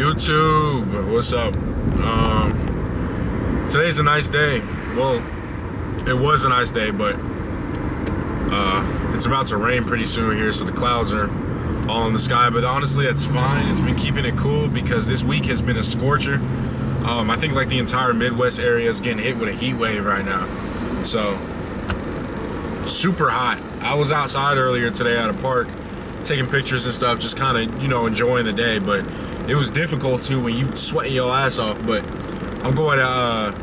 YouTube, what's up? Today's a nice day. Well, it was a nice day, but it's about to rain pretty soon here, so the clouds are all in the sky. But honestly, that's fine. It's been keeping it cool because this week has been a scorcher. I think like the entire Midwest area is getting hit with a heat wave right now. So, super hot. I was outside earlier today at a park taking pictures and stuff, just kind of, enjoying the day, but it was difficult too when you sweating your ass off. But I'm going to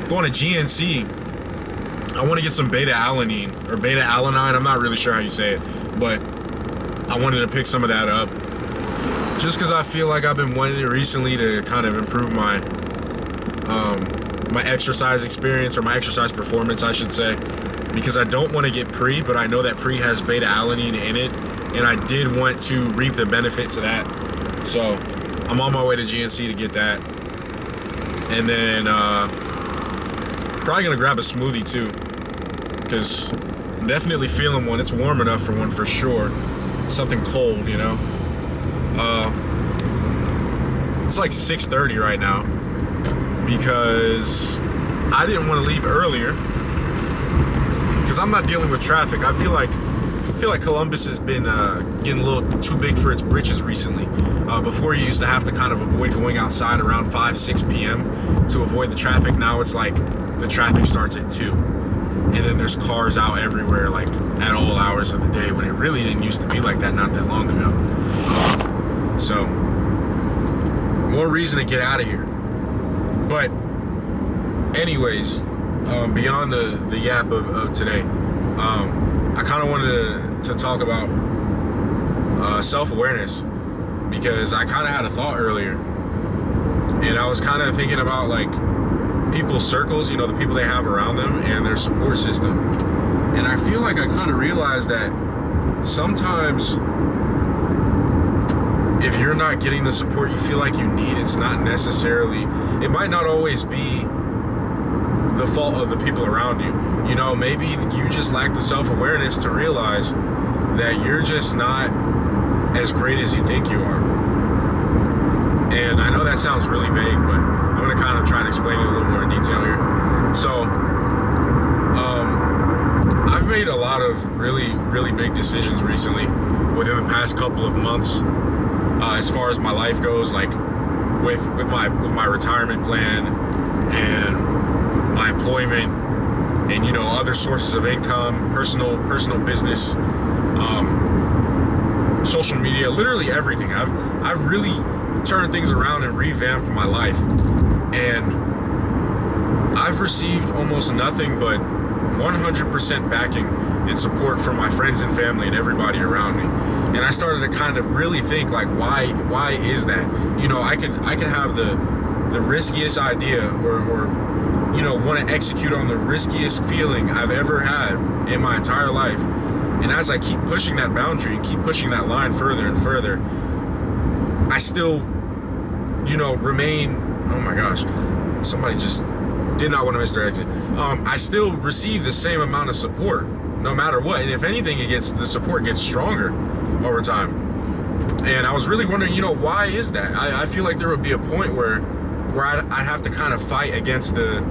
GNC. I want to get some beta-alanine or beta-alanine. I'm not really sure how you say it, but I wanted to pick some of that up just because I feel like I've been wanting it recently to kind of improve my my exercise experience, or my exercise performance, I should say, because I don't want to get pre, but I know that pre has beta-alanine in it, and I did want to reap the benefits of that. So I'm on my way to GNC to get that, and then probably gonna grab a smoothie too, because I'm definitely feeling one. It's warm enough for one for sure. Something cold, It's like 6:30 right now because I didn't want to leave earlier because I'm not dealing with traffic. I feel like Columbus has been getting a little too big for its britches recently. Before, you used to have to kind of avoid going outside around 5-6 p.m. to avoid the traffic. Now it's like the traffic starts at 2, and then there's cars out everywhere, like at all hours of the day, when it really didn't used to be like that not that long ago. So more reason to get out of here. But anyways, beyond the yap of today, I kind of wanted to talk about self-awareness, because I kind of had a thought earlier, and I was kind of thinking about like people's circles, the people they have around them and their support system. And I feel like I kind of realized that sometimes if you're not getting the support you feel like you need, it might not always be the fault of the people around you. Maybe you just lack the self-awareness to realize that you're just not as great as you think you are. And I know that sounds really vague, but I'm going to kind of try to explain it a little more in detail here. So, I've made a lot of really, really big decisions recently within the past couple of months, as far as my life goes, like with my retirement plan and my employment, and other sources of income, personal business, social media, literally everything. I've really turned things around and revamped my life, and I've received almost nothing but 100% backing and support from my friends and family and everybody around me. And I started to kind of really think, like, why is that? I could have the riskiest idea, or want to execute on the riskiest feeling I've ever had in my entire life. And as I keep pushing that boundary and keep pushing that line further and further, I still, remain, oh my gosh, somebody just did not want to miss their exit. I still receive the same amount of support no matter what. And if anything, the support gets stronger over time. And I was really wondering, why is that? I feel like there would be a point where I'd have to kind of fight against the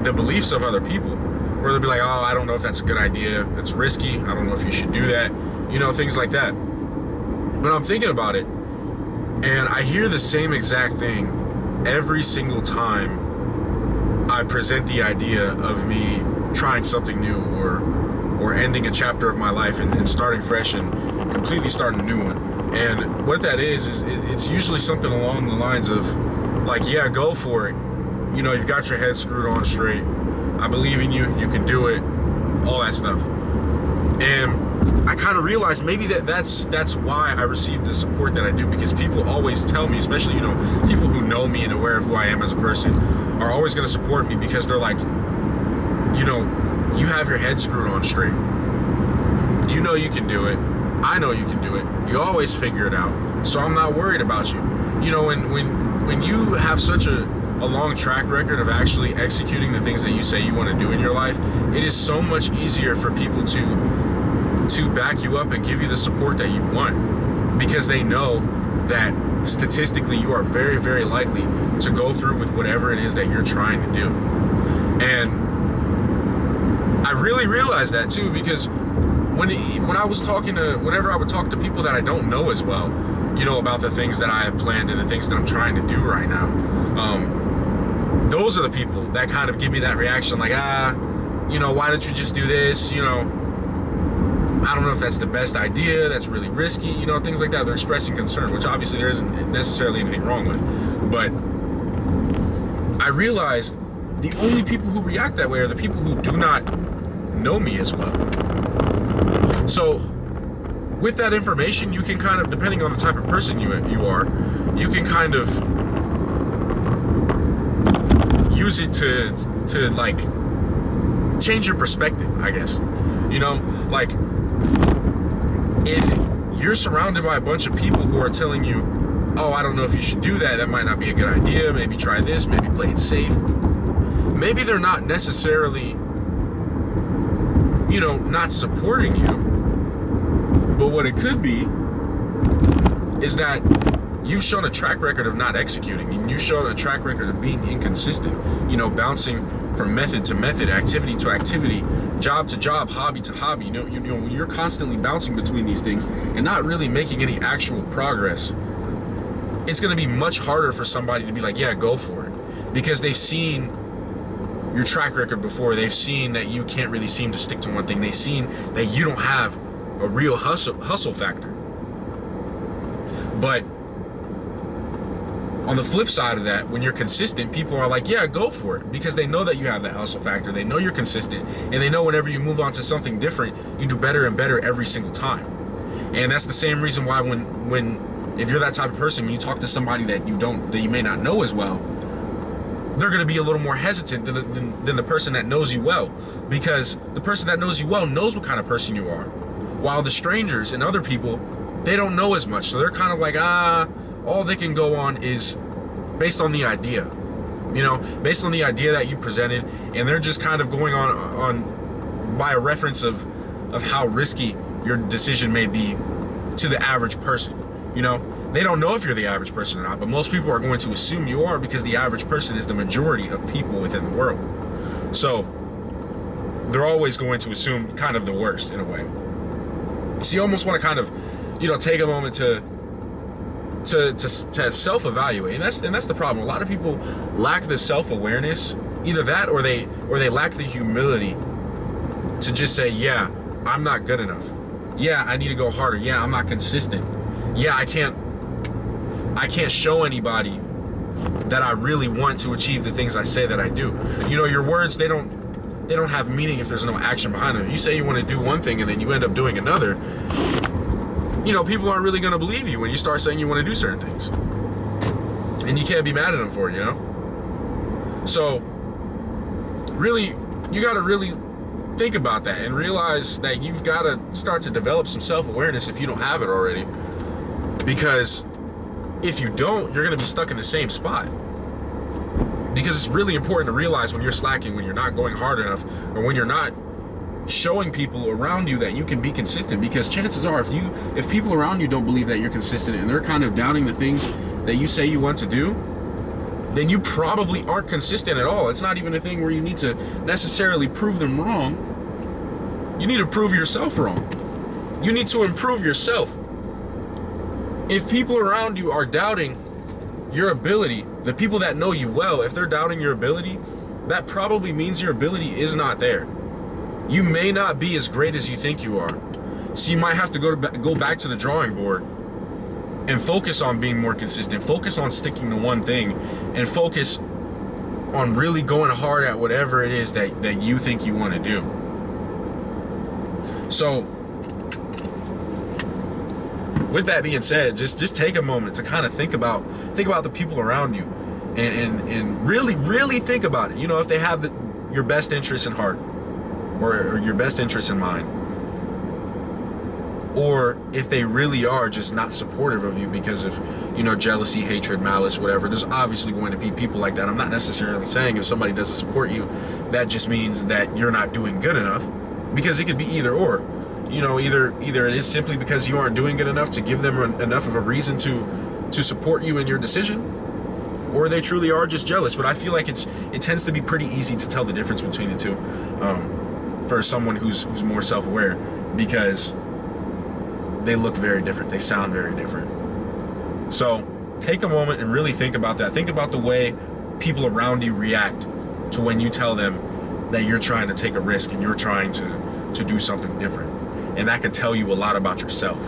beliefs of other people, where they'll be like, oh, I don't know if that's a good idea, it's risky, I don't know if you should do that, things like that. But I'm thinking about it, and I hear the same exact thing every single time I present the idea of me trying something new, or ending a chapter of my life and starting fresh and completely starting a new one. And what that is it's usually something along the lines of, like, yeah, go for it. You've got your head screwed on straight. I believe in you. You can do it. All that stuff. And I kind of realized maybe that's why I receive the support that I do, because people always tell me, especially, people who know me and aware of who I am as a person, are always going to support me, because they're like, you have your head screwed on straight. You know you can do it. I know you can do it. You always figure it out. So I'm not worried about you. When you have such a long track record of actually executing the things that you say you want to do in your life, it is so much easier for people to back you up and give you the support that you want. because they know that statistically you are very, very likely to go through with whatever it is that you're trying to do. And I really realized that too, because when I was talking to, whenever I would talk to people that I don't know as well, you know, about the things that I have planned and the things that I'm trying to do right now, those are the people that kind of give me that reaction, like, you know, why don't you just do this? You know, I don't know if that's the best idea, that's really risky, you know, things like that. They're expressing concern, which obviously there isn't necessarily anything wrong with. But I realized the only people who react that way are the people who do not know me as well. So with that information, you can kind of, depending on the type of person you are, you can kind of use it to like change your perspective, I guess. You know, like, if you're surrounded by a bunch of people who are telling you, oh, I don't know if you should do that, that might not be a good idea, maybe try this, maybe play it safe, maybe they're not necessarily, you know, not supporting you, but what it could be is that you've shown a track record of not executing, and you've shown a track record of being inconsistent, you know, bouncing from method to method, activity to activity, job to job, hobby to hobby. You know, when you're constantly bouncing between these things and not really making any actual progress, it's going to be much harder for somebody to be like, yeah, go for it, because they've seen your track record before. They've seen that you can't really seem to stick to one thing. They've seen that you don't have a real hustle factor. But on the flip side of that, when you're consistent, people are like, yeah, go for it, because they know that you have that hustle factor. They know you're consistent, and they know whenever you move on to something different, you do better and better every single time. And that's the same reason why if you're that type of person, when you talk to somebody that you may not know as well, they're going to be a little more hesitant than the person that knows you well, because the person that knows you well knows what kind of person you are, while the strangers and other people, they don't know as much. So they're kind of like, all they can go on is based on the idea, you know, based on the idea that you presented, and they're just kind of going on by a reference of how risky your decision may be to the average person. You know, they don't know if you're the average person or not, but most people are going to assume you are, because the average person is the majority of people within the world. So they're always going to assume kind of the worst in a way. So you almost want to kind of, you know, take a moment to self-evaluate, and that's the problem. A lot of people lack the self-awareness, either that or they lack the humility to just say, yeah, I'm not good enough. Yeah, I need to go harder. Yeah, I'm not consistent. Yeah, I can't show anybody that I really want to achieve the things I say that I do. You know, your words, they don't have meaning if there's no action behind them. If you say you want to do one thing and then you end up doing another, you know, people aren't really going to believe you when you start saying you want to do certain things. And you can't be mad at them for it, you know? So, really, you got to really think about that and realize that you've got to start to develop some self-awareness if you don't have it already. Because if you don't, you're going to be stuck in the same spot. Because it's really important to realize when you're slacking, when you're not going hard enough, or when you're not showing people around you that you can be consistent. Because chances are, if people around you don't believe that you're consistent and they're kind of doubting the things that you say you want to do, then you probably aren't consistent at all. It's not even a thing where you need to necessarily prove them wrong. You need to prove yourself wrong. You need to improve yourself. If people around you are doubting your ability, the people that know you well, if they're doubting your ability, that probably means your ability is not there. You may not be as great as you think you are. So you might have to go back to the drawing board and focus on being more consistent. Focus on sticking to one thing, and focus on really going hard at whatever it is that you think you want to do. So with that being said, just take a moment to kind of think about the people around you, and really think about it. You know, if they have your best interest in heart, or your best interest in mind, or if they really are just not supportive of you because of, you know, jealousy, hatred, malice, whatever. There's obviously going to be people like that. I'm not necessarily saying if somebody doesn't support you, that just means that you're not doing good enough, because it could be either or. you know, either it is simply because you aren't doing good enough to give them enough of a reason to support you in your decision, or they truly are just jealous. But I feel like it tends to be pretty easy to tell the difference between the two, for someone who's more self-aware, because they look very different, they sound very different. So take a moment and really think about that. Think about the way people around you react to when you tell them that you're trying to take a risk and you're trying to do something different. And that can tell you a lot about yourself.